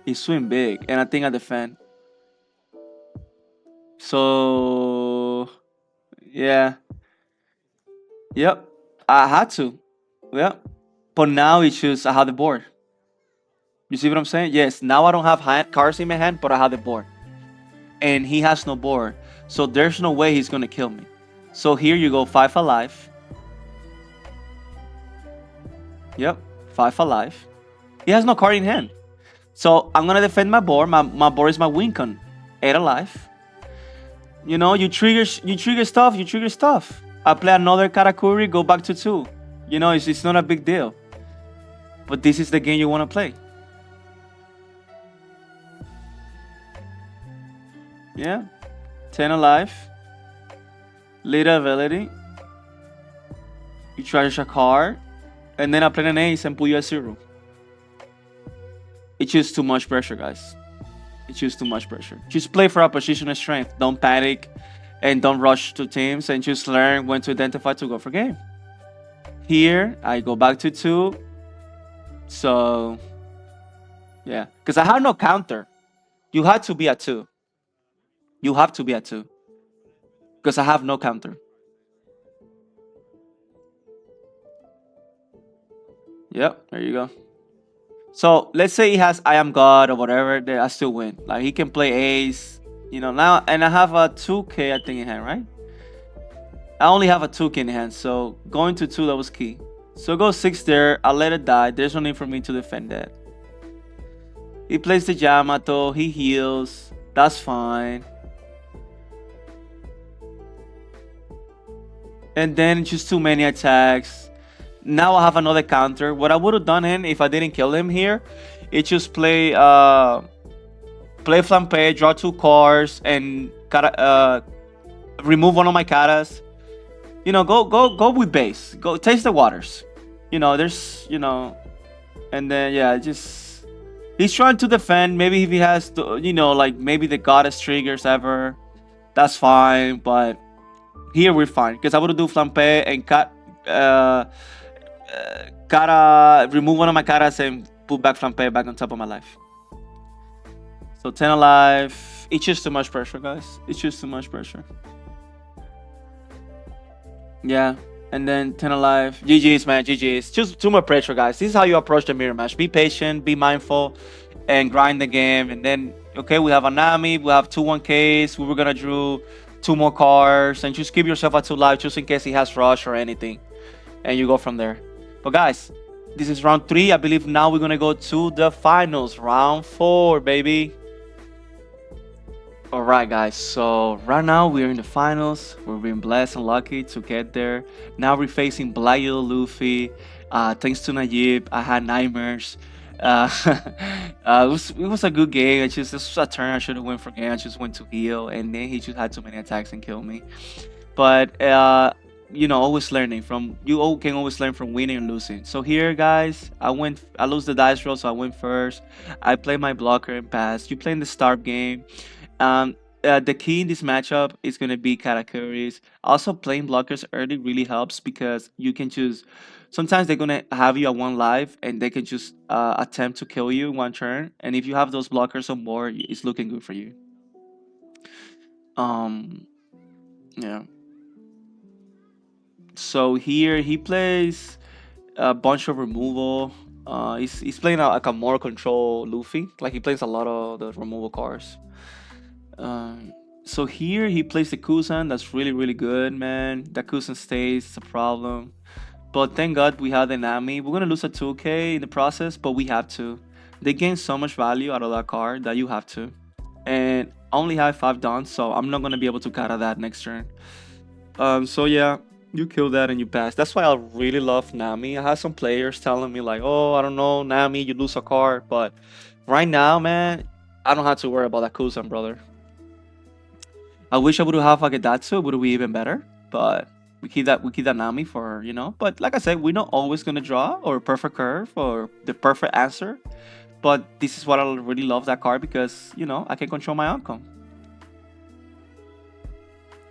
He swing big, and I think I defend. So yeah, yep, I had to, yeah. But now it's just I have the board. You see what I'm saying? Yes. Now I don't have cards in my hand, but I have the board, and he has no board, so there's no way he's gonna kill me. So here you go, 5 alive. Yep, 5 alive. He has no card in hand. So I'm gonna defend my board. My board is my win con. 8 alive. You know, you trigger stuff. I play another Karakuri, go back to 2. You know, it's not a big deal. But this is the game you wanna play. Yeah. 10 alive. Leader ability. You trash a card. And then I play an ace and put you at 0. It's just too much pressure, guys. It's just too much pressure. Just play for oppositional strength. Don't panic and don't rush to teams, and just learn when to identify to go for game. Here, I go back to 2. So, yeah. Because I have no counter. You have to be at 2. You have to be at 2. Because I have no counter. Yep, there you go. So let's say he has I am God or whatever, then I still win. Like he can play ace, you know, now, and I have a 2k I think in hand, right? I only have a 2k in hand, so going to 2, that was key. So go 6 there, I'll let it die. There's no need for me to defend that. He plays the Yamato, he heals, that's fine. And then just too many attacks. Now I have another counter. What I would have done him if I didn't kill him here, it just play flampe, draw 2 cards, and remove one of my katas. You know, go with base. Go taste the waters. You know, there's, you know, and then yeah, just he's trying to defend. Maybe if he has to, you know, like maybe the goddess triggers ever, that's fine. But here we're fine because I would do flampe and kata, remove one of my katas and put back flampe back on top of my life. So 10 alive. It's just too much pressure, guys. It's just too much pressure. Yeah. And then 10 alive. GG's, man. GG's. Just too much pressure, guys. This is how you approach the mirror match. Be patient, be mindful, and grind the game. And then, okay, we have a Nami. We have 2 1Ks. We were going to draw 2 more cards. And just give yourself a 2 life just in case he has rush or anything. And you go from there. But guys, this is round 3. I believe now we're going to go to the finals. Round 4, baby. Alright guys, so right now we're in the finals. We've been blessed and lucky to get there. Now we're facing Black Yellow Luffy. Thanks to Najib, I had nightmares. It was a good game. This was a turn I should have went for game. I just went to heal, and then he just had too many attacks and killed me. But you know, always learning from you. Can always learn from winning and losing. So here, guys, I lose the dice roll, so I went first. I play my blocker and pass. You play in the start game. The key in this matchup is going to be Karakuris. Also, playing blockers early really helps because you can choose. Sometimes they're going to have you at 1 life and they can just attempt to kill you in 1 turn. And if you have those blockers on board, it's looking good for you. Yeah. So here he plays a bunch of removal. He's playing like a more control Luffy. Like he plays a lot of the removal cards. So here he plays the Kusan. That's really good, man. That Kusan stays. It's a problem. But thank God we have the Nami. We're gonna lose a 2k in the process, but we have to. They gain so much value out of that card that you have to. And I only have 5 dons, so I'm not gonna be able to kata that next turn. So yeah, you kill that and you pass. That's why I really love Nami. I had some players telling me like, "Oh, I don't know, Nami, you lose a card." But right now, man, I don't have to worry about that Kuzan, brother. I wish I would have like a Datsu. It would be even better. But we keep that Nami for But like I said, we're not always gonna draw or perfect curve or the perfect answer. But this is what I really love that card because I can control my outcome.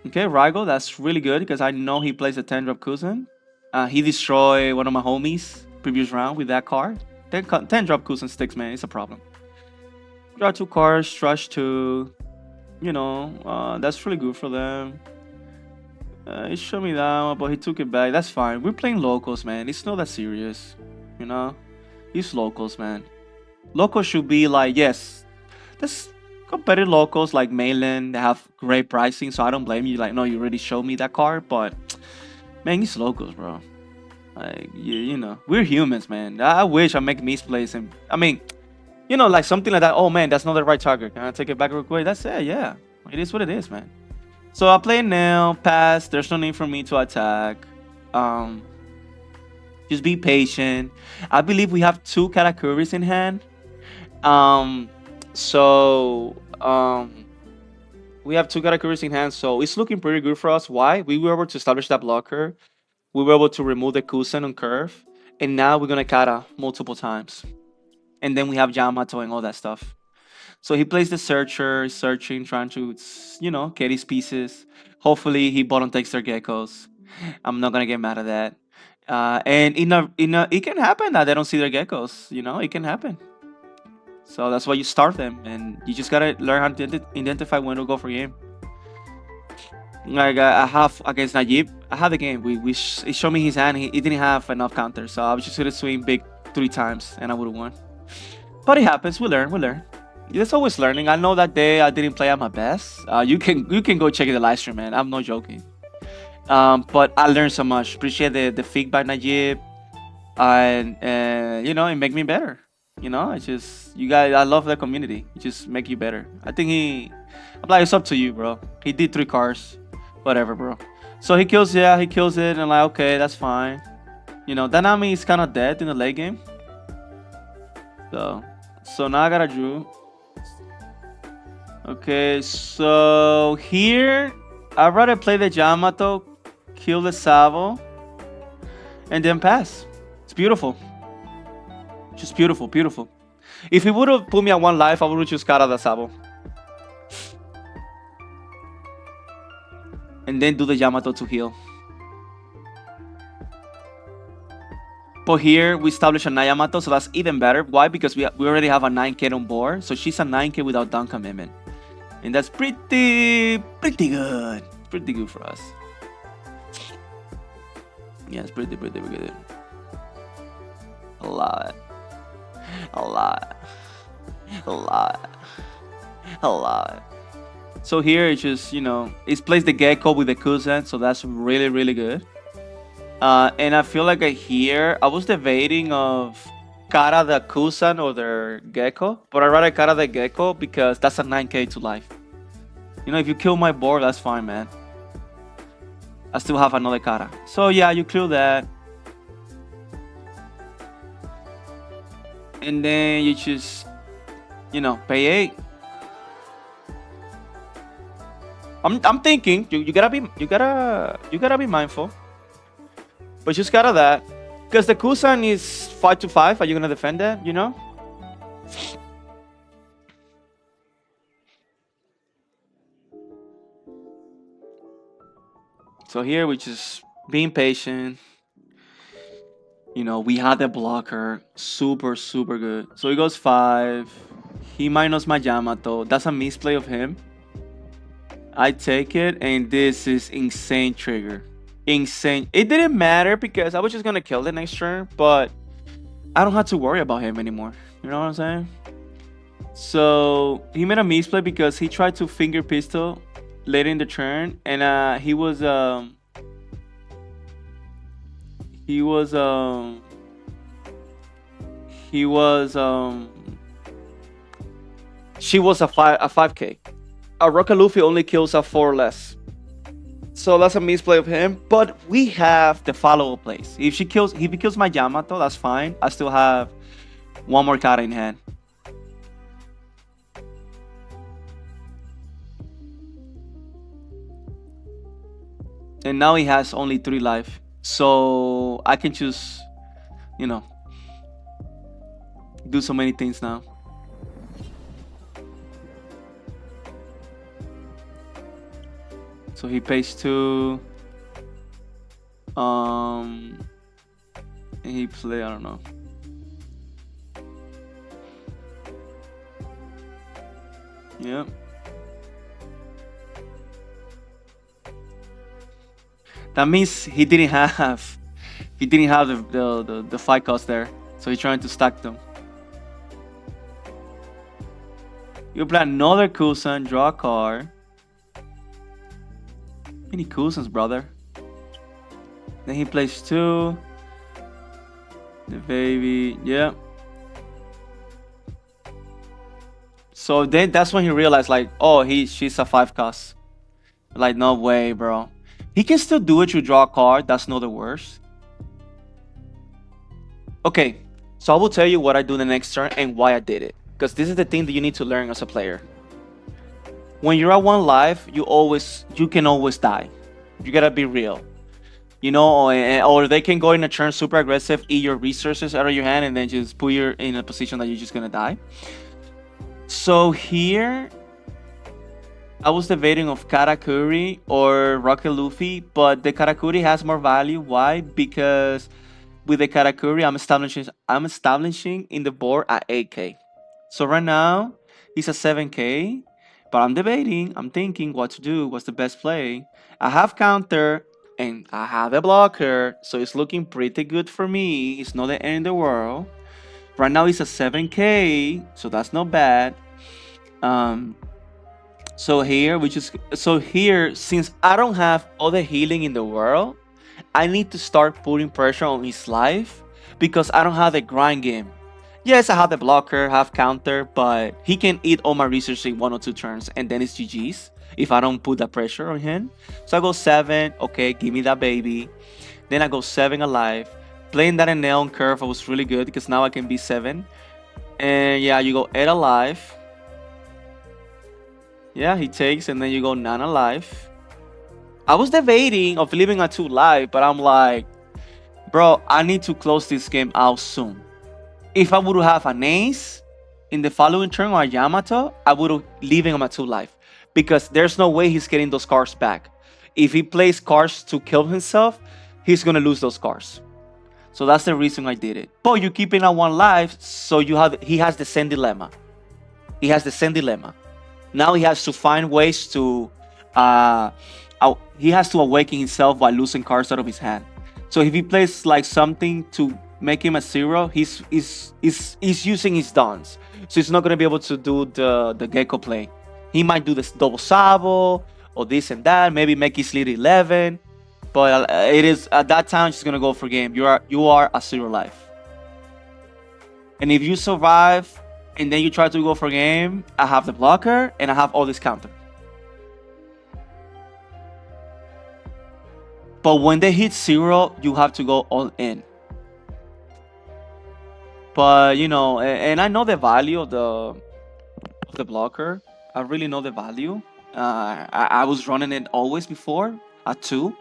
Okay, Raigo, that's really good because I know he plays a 10 drop Kuzan. He destroyed one of my homies previous round with that card. 10 drop Kuzan sticks, man, it's a problem. Draw 2 cards, trash 2. That's really good for them. He showed me that one, but he took it back. That's fine. We're playing locals, man. It's not that serious. You know? It's locals, man. Locals should be like, yes, there's competitive locals like mainland. They have great pricing, so I don't blame you. Like, no, you already showed me that card, but man, it's locals, bro. Like, we're humans, man. I wish I make misplays, and I mean, like something like that. Oh man, that's not the right target. Can I take it back real quick? That's it. Yeah, it is what it is, man. So I play now, pass. There's no need for me to attack. Um, just be patient. I believe we have 2 Katakuris in hand. Um, so we have 2 Katakuris in hand, so it's looking pretty good for us. Why? We were able to establish that blocker. We were able to remove the Kusen on curve, and now we're gonna Kata multiple times. And then we have Yamato and all that stuff. So he plays the searcher, searching, trying to, get his pieces. Hopefully he bottom takes their geckos. I'm not gonna get mad at that. And it can happen that they don't see their geckos. It can happen. So that's why you start them, and you just gotta learn how to identify when to go for game. Like I have against Najib, I had the game. He showed me his hand. He didn't have enough counters, so I was just gonna swing big 3 times, and I would have won. But it happens. We learn. We learn. There's always learning. I know that day I didn't play at my best. You can go check the live stream, man. I'm not joking. But I learned so much. Appreciate the feedback, Najib, and it make me better. It's just you guys. I love the community. It just make you better. I think I'm like, it's up to you, bro. He did 3 cards, whatever, bro. So he kills, yeah, he kills it, and I'm like, okay, that's fine. Danami is kind of dead in the late game. So now I got a Drew. Okay, so here I'd rather play the Yamato, kill the Savo, and then pass. It's beautiful. Just beautiful, beautiful. If he would have put me at 1 life, I would have choose Kara the Savo. And then do the Yamato to heal. But here we establish a Yamato, so that's even better. Why? Because we already have a 9K on board, so she's a 9K without down commitment. And that's pretty good. Pretty good for us. Yeah, it's pretty good. A lot. So here it's just, it's placed the Gecko with the Kuzan, so that's really good. And I feel like here I was debating of Kara the Kusan or the Gecko, but I'd rather Kara the Gecko because that's a 9K to life. If you kill my board, that's fine, man. I still have another Kara. So yeah, you clear that. And then you just, pay 8. I'm thinking you gotta be mindful. But just gotta that. Because the Kusan is 5 to 5. Are you gonna defend that, So here we just being patient. We had the blocker. Super good. So he goes 5. He minus my Yamato. That's a misplay of him. I take it, and this is insane trigger. Insane. It didn't matter because I was just gonna kill the next turn, but I don't have to worry about him anymore. You know what I'm saying? So he made a misplay because he tried to finger pistol late in the turn, and she was a 5K. A Rocket Luffy only kills a 4 less. So that's a misplay of him. But we have the follow-up plays. If he kills my Yamato, that's fine. I still have one more card in hand. And now he has only 3 life. So I can choose, you know, do so many things now. So he pays 2. And he play, I don't know. Yep. That means he didn't have the 5 cost there. So he's trying to stack them. You play another Kusan, draw a card. Many Kusans, brother. Then he plays 2. The baby, yeah. So then that's when he realized, like, oh, she's a 5 cost. Like, no way, bro. He can still do it. You draw a card. That's not the worst. Okay, so I will tell you what I do the next turn and why I did it. Because this is the thing that you need to learn as a player. When you're at 1 life, you can always die. You gotta be real. You know, or they can go in a turn super aggressive, eat your resources out of your hand, and then just put you in a position that you're just gonna die. So here, I was debating of Karakuri or Rocket Luffy, but the Karakuri has more value. Why? Because with the Karakuri, I'm establishing in the board at 8k. So right now, he's at 7k, but I'm debating. I'm thinking what to do. What's the best play? I have counter and I have a blocker, so it's looking pretty good for me. It's not the end in the world. Right now, he's at 7k, so that's not bad. So here, since I don't have all the healing in the world, I need to start putting pressure on his life because I don't have the grind game. Yes, I have the blocker, have counter, but he can eat all my resources in 1 or 2 turns, and then it's GG's if I don't put that pressure on him. So I go 7, okay, give me that baby. Then I go 7 alive. Playing that Enel on curve was really good because now I can be 7. And yeah, you go 8 alive. Yeah, he takes, and then you go 9 alive. I was debating of leaving a 2 live, but I'm like, bro, I need to close this game out soon. If I would have an ace in the following turn or a Yamato, I would have leaving him at 2 life. Because there's no way he's getting those cards back. If he plays cards to kill himself, he's gonna lose those cards. So that's the reason I did it. But you keep it at 1 life, so he has the same dilemma. He has the same dilemma. Now he has to find ways to he has to awaken himself by losing cards out of his hand. So if he plays like something to make him a 0, he's using his dons. So he's not gonna be able to do the gecko play. He might do this double sabo or this and that, maybe make his lead 11. But it is at that time she's gonna go for game. You are a 0 life. And if you survive and then you try to go for game, I have the blocker and I have all this counter. But when they hit 0, you have to go all in. But you know, and I know the value of the blocker. I really know the value. I was running it always before at 2,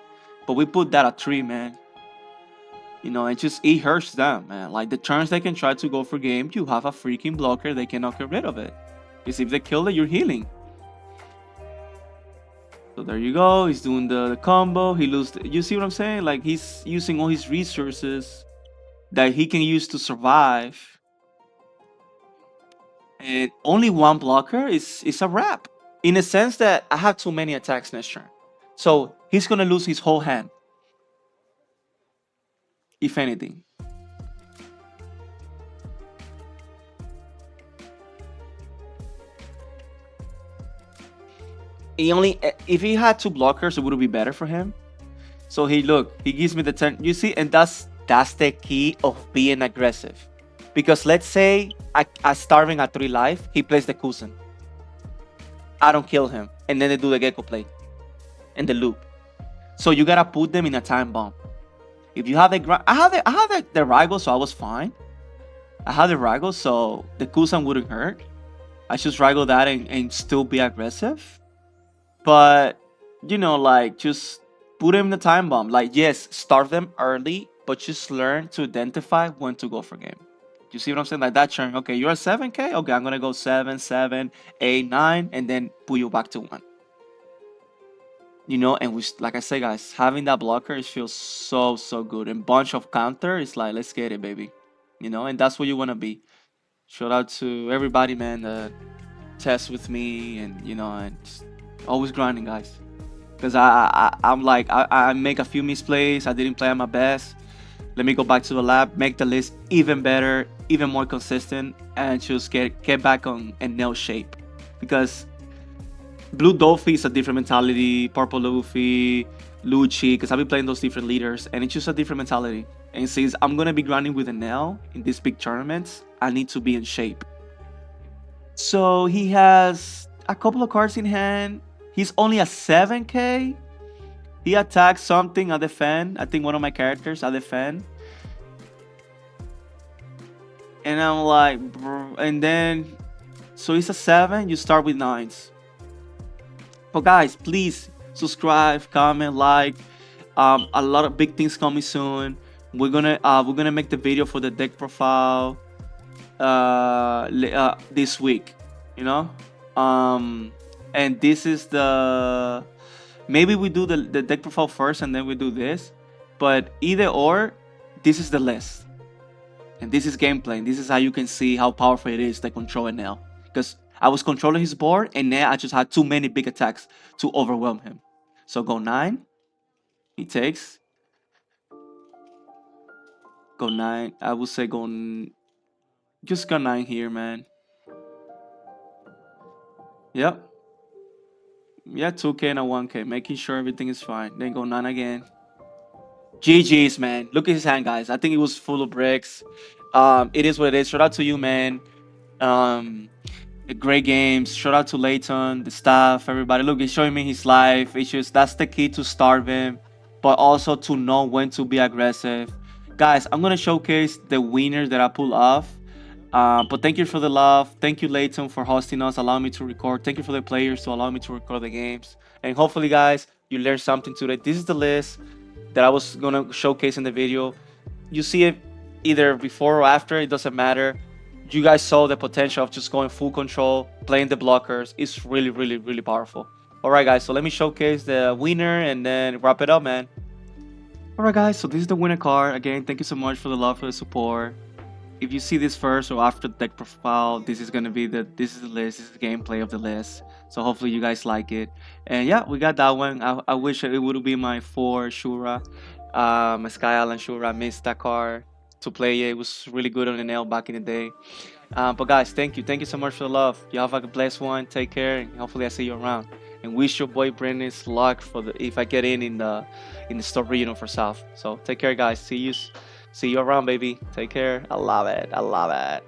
but we put that at 3, man. You know, it hurts them, man. Like the turns they can try to go for game, you have a freaking blocker, they cannot get rid of it. Because if they kill it, you're healing. So there you go. He's doing the combo. He loses. You see what I'm saying? Like he's using all his resources that he can use to survive. And only 1 blocker is a wrap. In a sense that I have too many attacks next turn. So he's gonna lose his whole hand. If anything. If he had 2 blockers, it would be better for him. So he gives me the 10. You see, and that's the key of being aggressive. Because let's say I starving at 3 life, he plays the Kusen. I don't kill him, and then they do the gecko play and the loop. So you gotta put them in a time bomb. If you have the Rival, so I was fine. I had the Rival, so the Kusan wouldn't hurt. I just Rival that and still be aggressive. But like just put them in the time bomb. Like yes, start them early, but just learn to identify when to go for game. You see what I'm saying? Like that churn. Okay, you're a 7K. Okay, I'm gonna go 7, 7, 8, 9, and then pull you back to 1. And we, like I say, guys, having that blocker it feels so good. And bunch of counter is like, let's get it, baby. And that's what you wanna be. Shout out to everybody, man, that test with me, and just always grinding, guys. Because I'm like I make a few misplays. I didn't play at my best. Let me go back to the lab, make the list even better, even more consistent, and just get back on Enel shape. Because Blue Dolphy is a different mentality. Purple Luffy, Lucci, because I've been playing those different leaders, and it's just a different mentality. And since I'm gonna be grinding with Enel in these big tournaments, I need to be in shape. So he has a couple of cards in hand. He's only a 7K. He attacks something, I defend. I think one of my characters, I defend. And I'm like, bro. And then, so he's a 7, you start with 9s. But guys, please subscribe, comment, like. A lot of big things coming soon. We're gonna make the video for the deck profile this week, and this is the maybe we do the deck profile first and then we do this, but either or, this is the list and this is gameplay, and this is how you can see how powerful it is to control Enel, because I was controlling his board and now I just had too many big attacks to overwhelm him. So go 9, he takes, go 9, I would say just go 9 here, man. Yep. Yeah, 2K and a 1K, making sure everything is fine. Then go 9 again. GG's, man. Look at his hand, guys. I think it was full of bricks. It is what it is. Shout out to you, man. Great games. Shout out to Layton, the staff, everybody. Look, he's showing me his life. It's just that's the key to starve him, but also to know when to be aggressive. Guys, I'm gonna showcase the winners that I pull off. But thank you for the love. Thank you, Layton, for hosting us, allowing me to record. Thank you for the players to allow me to record the games. And hopefully, guys, you learned something today. This is the list that I was gonna showcase in the video. You see it either before or after, it doesn't matter. You guys saw the potential of just going full control, playing the blockers. It's really powerful. Alright, guys, so let me showcase the winner and then wrap it up, man. Alright, guys, so this is the winner card. Again, thank you so much for the love, for the support. If you see this first or after the deck profile, this is the list, this is the gameplay of the list. So hopefully you guys like it. And yeah, we got that one. I wish it would be my 4 Shura, my Sky Island Shura. I missed that card to play it. It was really good on the nail back in the day. But guys, thank you so much for the love. You have a blessed one. Take care, and hopefully I see you around. And wish your boy Brandon's luck for if I get in the story, for South. So take care, guys. See you around, baby. Take care. I love it.